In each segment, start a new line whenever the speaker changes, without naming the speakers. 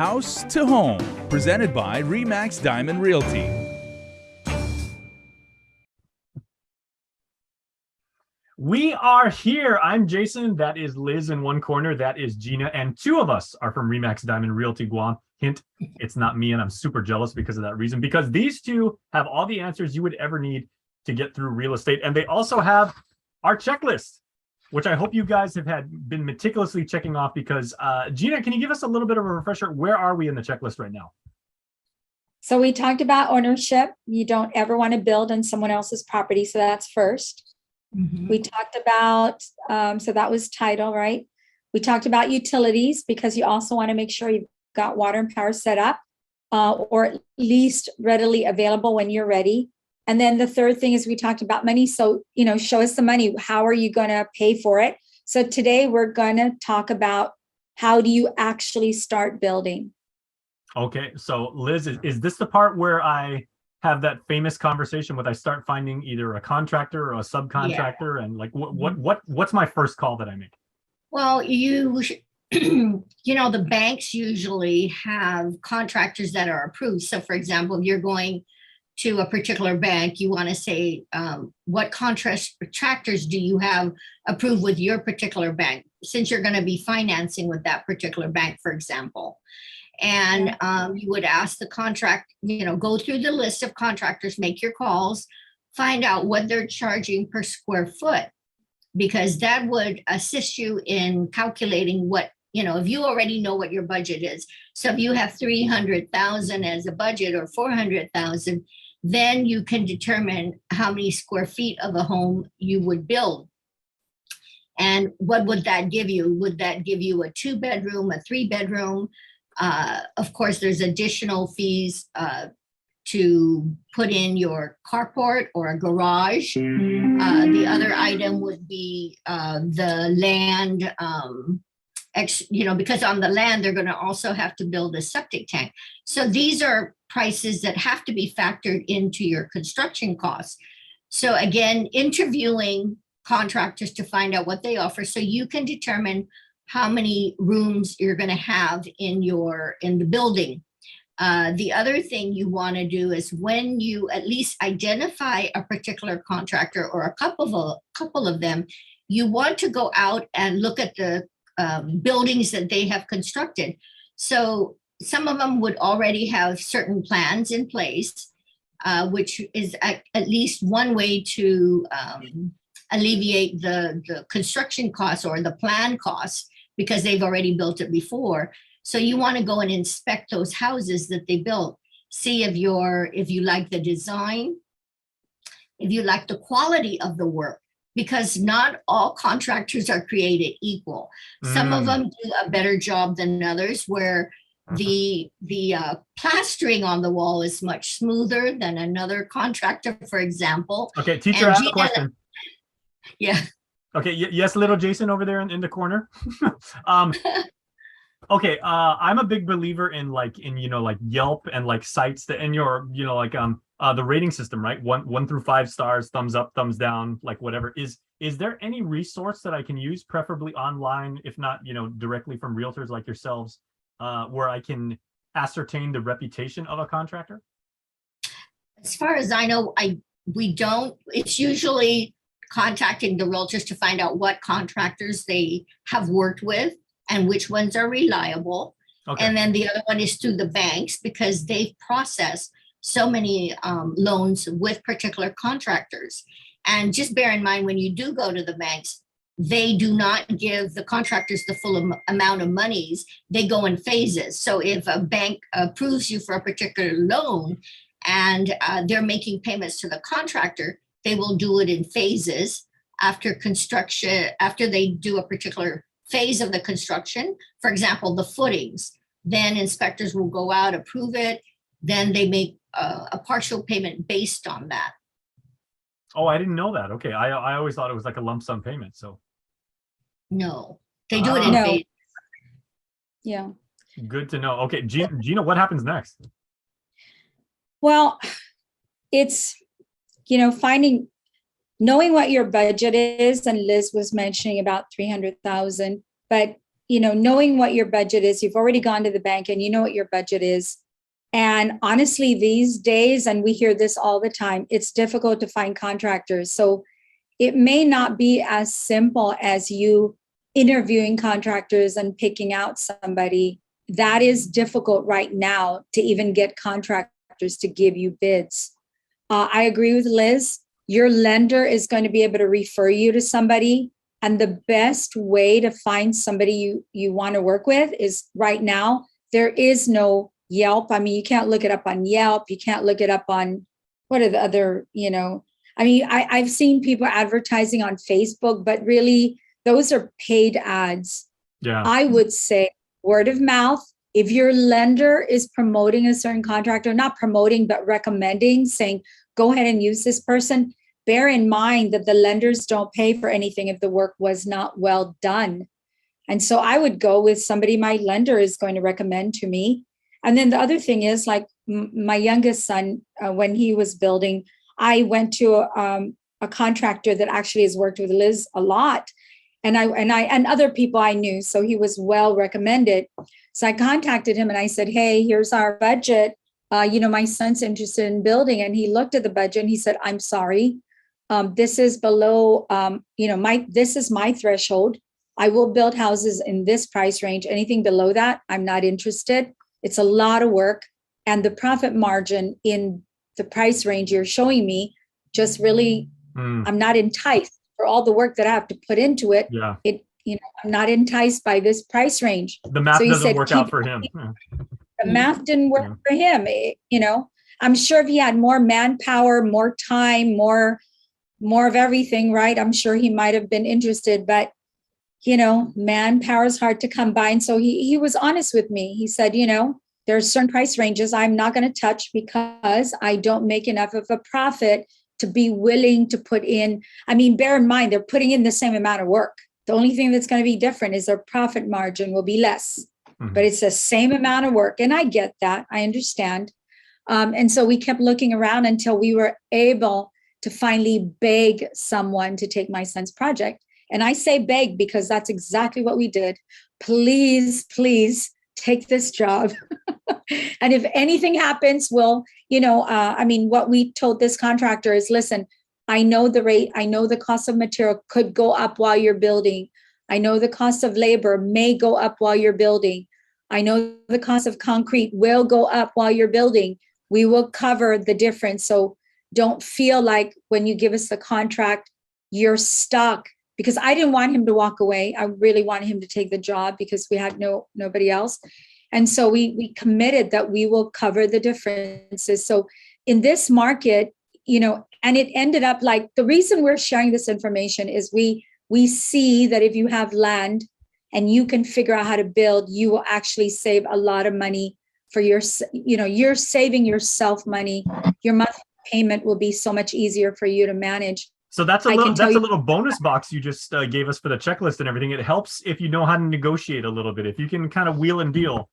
House to Home, presented by RE/MAX Diamond Realty.
We are here. I'm Jason. That is Liz in one corner. That is Gina. And two of us are from RE/MAX Diamond Realty Guam. Hint, it's not me, and I'm super jealous because of that reason. Because these two have all the answers you would ever need to get through real estate. And they also have our checklist, which I hope you guys have been meticulously checking off because, Gina, can you give us a little bit of a refresher? Where are we in the checklist right now?
So we talked about ownership. You don't ever want to build on someone else's property. So that's first. Mm-hmm. We talked about, so that was title, right? We talked about utilities because you also want to make sure you've got water and power set up or at least readily available when you're ready. And then the third thing is we talked about money. So, show us the money. How are you going to pay for it? So today we're going to talk about how do you actually start building? Okay. So Liz, is this the part where I have that famous conversation with I start finding either a contractor or a subcontractor? Yeah. And like, what's my first call that I make?
Well, the banks usually have contractors that are approved. So for example, if you're going to a particular bank, you want to say, what contractors do you have approved with your particular bank, since you're going to be financing with that particular bank, for example. And you would ask the contract, go through the list of contractors, make your calls, find out what they're charging per square foot, because that would assist you in calculating what, if you already know what your budget is. So if you have 300,000 as a budget or 400,000, then you can determine how many square feet of a home you would build. And what would that give you? Would that give you a 2-bedroom, a 3-bedroom? Of course, there's additional fees to put in your carport or a garage. The other item would be the land, because on the land, they're going to also have to build a septic tank. So these are prices that have to be factored into your construction costs. So again, interviewing contractors to find out what they offer so you can determine how many rooms you're going to have in the building. The other thing you want to do is when you at least identify a particular contractor or a couple of them, you want to go out and look at the buildings that they have constructed. So some of them would already have certain plans in place, which is at least one way to alleviate the construction costs or the plan costs, because they've already built it before. So you want to go and inspect those houses that they built, see if you like the design, if you like the quality of the work, because not all contractors are created equal. Some of them do a better job than others, where the plastering on the wall is much smoother than another contractor, for example.
Okay, teacher, I have a question.
Yeah.
Okay, yes, little Jason over there in the corner. Okay, I'm a big believer in Yelp and like sites that in your the rating system, right? 1 through 5 stars, thumbs up, thumbs down, like whatever. Is there any resource that I can use, preferably online, if not directly from realtors like yourselves, where I can ascertain the reputation of a contractor?
As far as I know, we don't. It's usually contacting the realtors to find out what contractors they have worked with and which ones are reliable. Okay. And then the other one is through the banks, because they've processed so many loans with particular contractors. And just bear in mind, when you do go to the banks, they do not give the contractors the full amount of monies. They go in phases. So if a bank approves you for a particular loan and they're making payments to the contractor, they will do it in phases after construction, after they do a particular phase of the construction. For example, the footings, then inspectors will go out, approve it, then they make a partial payment based on that.
Oh, I didn't know that. Okay, I always thought it was like a lump sum payment. So
no, they do it in phases.
Yeah.
Good to know. Okay, Gina, what happens next?
Well, it's knowing what your budget is, and Liz was mentioning about 300,000, but knowing what your budget is, you've already gone to the bank and you know what your budget is. And honestly, these days, and we hear this all the time, it's difficult to find contractors. So it may not be as simple as you interviewing contractors and picking out somebody. That is difficult right now to even get contractors to give you bids. I agree with Liz. Your lender is going to be able to refer you to somebody. And the best way to find somebody you want to work with is right now, there is no Yelp. I mean, you can't look it up on Yelp. You can't look it up on what are the other, I mean, I've seen people advertising on Facebook, but really those are paid ads.
Yeah.
I would say word of mouth. If your lender is promoting a certain contractor, not promoting, but recommending, saying, go ahead and use this person, bear in mind that the lenders don't pay for anything if the work was not well done. And so I would go with somebody my lender is going to recommend to me. And then the other thing is, like my youngest son, when he was building, I went to a contractor that actually has worked with Liz a lot. And other people I knew. So he was well recommended. So I contacted him and I said, hey, here's our budget. My son's interested in building. And he looked at the budget and he said, I'm sorry. This is below, this is my threshold. I will build houses in this price range. Anything below that, I'm not interested. It's a lot of work. And the profit margin in the price range you're showing me just really, I'm not enticed for all the work that I have to put into it.
Yeah.
I'm not enticed by this price range.
The math doesn't work out for him.
The math didn't work for him. I'm sure if he had more manpower, more time, more of everything, right? I'm sure he might have been interested, but manpower is hard to come by. And so he was honest with me. He said, there are certain price ranges I'm not going to touch because I don't make enough of a profit to be willing to put in. I mean, bear in mind, they're putting in the same amount of work. The only thing that's going to be different is their profit margin will be less, but it's the same amount of work. And I get that. I understand. And so we kept looking around until we were able to finally beg someone to take my son's project. And I say beg because that's exactly what we did. Please, please take this job. And if anything happens, what we told this contractor is, listen, I know the rate, I know the cost of material could go up while you're building. I know the cost of labor may go up while you're building. I know the cost of concrete will go up while you're building. We will cover the difference. So don't feel like when you give us the contract, you're stuck. Because I didn't want him to walk away. I really wanted him to take the job because we had nobody else. And so we committed that we will cover the differences. So in this market, and it ended up like, the reason we're sharing this information is we see that if you have land and you can figure out how to build, you will actually save a lot of money for you're saving yourself money. Your monthly payment will be so much easier for you to manage.
So that's a little bonus box you just gave us for the checklist and everything. It helps if you know how to negotiate a little bit, if you can kind of wheel and deal.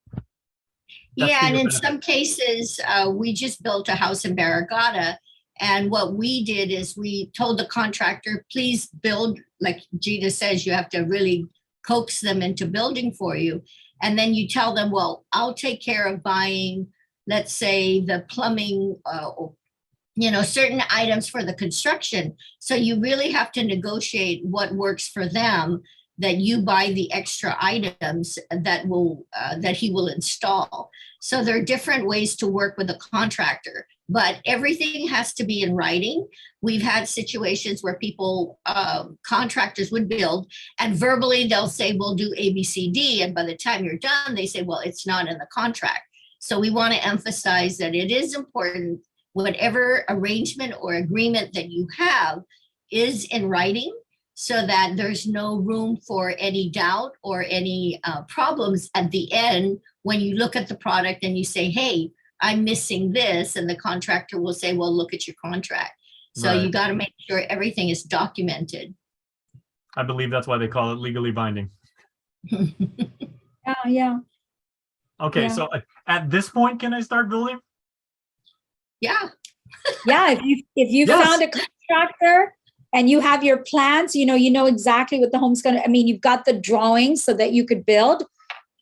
Yeah, and in some cases, we just built a house in Barragata. And what we did is we told the contractor, please build, like Gina says, you have to really coax them into building for you. And then you tell them, well, I'll take care of buying, let's say, the plumbing, certain items for the construction. So you really have to negotiate what works for them, that you buy the extra items that he will install. So there are different ways to work with a contractor, but everything has to be in writing. We've had situations where contractors would build, and verbally they'll say, we'll do A, B, C, D. And by the time you're done, they say, well, it's not in the contract. So we want to emphasize that it is important, whatever arrangement or agreement that you have is in writing, so that there's no room for any doubt or any problems at the end when you look at the product and you say, hey, I'm missing this. And the contractor will say, well, look at your contract. So You got to make sure everything is documented.
I believe that's why they call it legally binding.
Yeah.
Okay,
Yeah.
so at this point, can I start building?
Yeah.
Yeah, if you
Yes.
found a contractor and you have your plans, you know exactly what the home's going to, you've got the drawings so that you could build.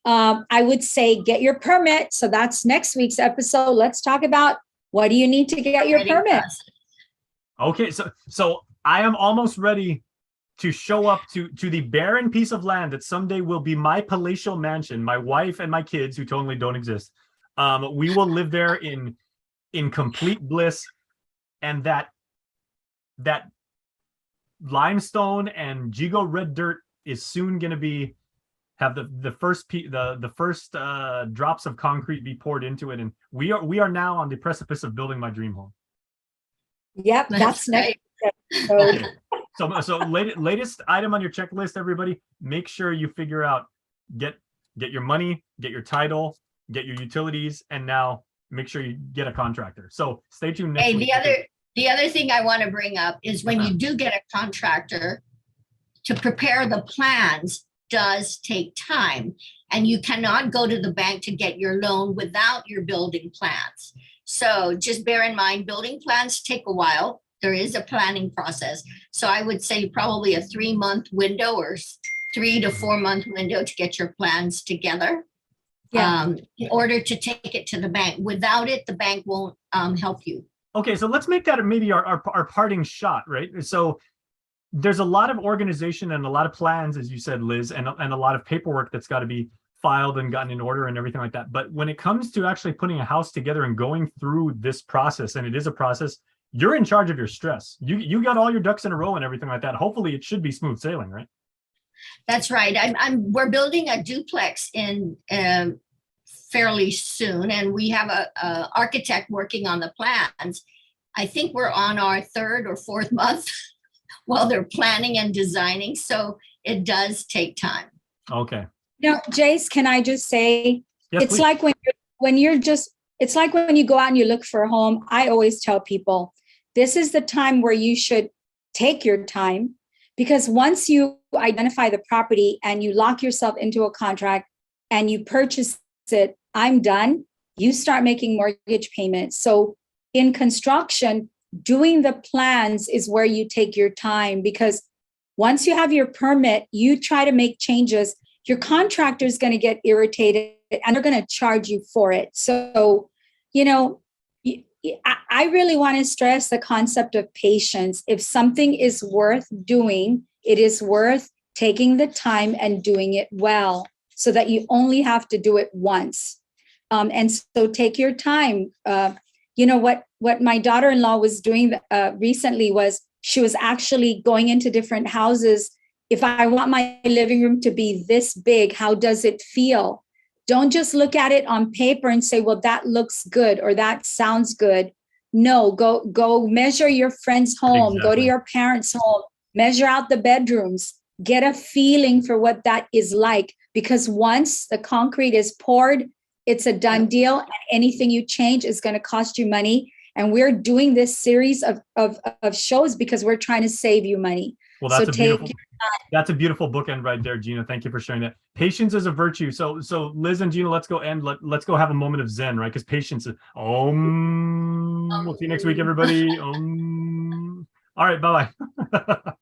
I would say get your permit. So that's next week's episode. Let's talk about what do you need to get your permit.
Okay, so I am almost ready to show up to the barren piece of land that someday will be my palatial mansion. My wife and my kids, who totally don't exist, we will live there in complete bliss, and that limestone and Jigo red dirt is soon going to have the first drops of concrete be poured into it, and we are now on the precipice of building my dream home.
Yep, that's next.
Okay. So latest item on your checklist, everybody. Make sure you figure out get your money, get your title, get your utilities, and now make sure you get a contractor. So stay tuned next week.
The other thing I want to bring up is when you do get a contractor, to prepare the plans does take time, and you cannot go to the bank to get your loan without your building plans. So just bear in mind, building plans take a while. There is a planning process. So I would say probably a 3-month window or 3 to 4 month window to get your plans together.
Yeah.
In order to take it to the bank. Without it, the bank won't help you.
Okay, so let's make that maybe our parting shot, right? So there's a lot of organization and a lot of plans, as you said, Liz, and a lot of paperwork that's got to be filed and gotten in order and everything like that. But when it comes to actually putting a house together and going through this process, and it is a process, you're in charge of your stress. You got all your ducks in a row and everything like that. Hopefully it should be smooth sailing, right?
That's right. We're building a duplex in fairly soon, and we have a architect working on the plans. I think we're on our 3rd or 4th month while they're planning and designing. So it does take time.
Okay.
Now, Jace, can I just say,
Yes,
it's
please.
like it's like when you go out and you look for a home. I always tell people, this is the time where you should take your time, because once you identify the property and you lock yourself into a contract and you purchase it, I'm done. You start making mortgage payments. So in construction, doing the plans is where you take your time, because once you have your permit, you try to make changes. Your contractor is going to get irritated and they're going to charge you for it. So, I really want to stress the concept of patience. If something is worth doing, it is worth taking the time and doing it well, so that you only have to do it once. And so take your time. What my daughter-in-law was doing recently was she was actually going into different houses. If I want my living room to be this big, how does it feel? Don't just look at it on paper and say, well, that looks good or that sounds good. No, go measure your friend's home, Go to your parents' home, measure out the bedrooms, get a feeling for what that is like. Because once the concrete is poured, it's a done deal, and anything you change is going to cost you money. And we're doing this series of shows because we're trying to save you money.
Well, that's a beautiful bookend right there, Gina. Thank you for sharing that. Patience is a virtue. So Liz and Gina, let's go let's go have a moment of Zen, right? Because patience is we'll see you next week, everybody. All right, bye-bye.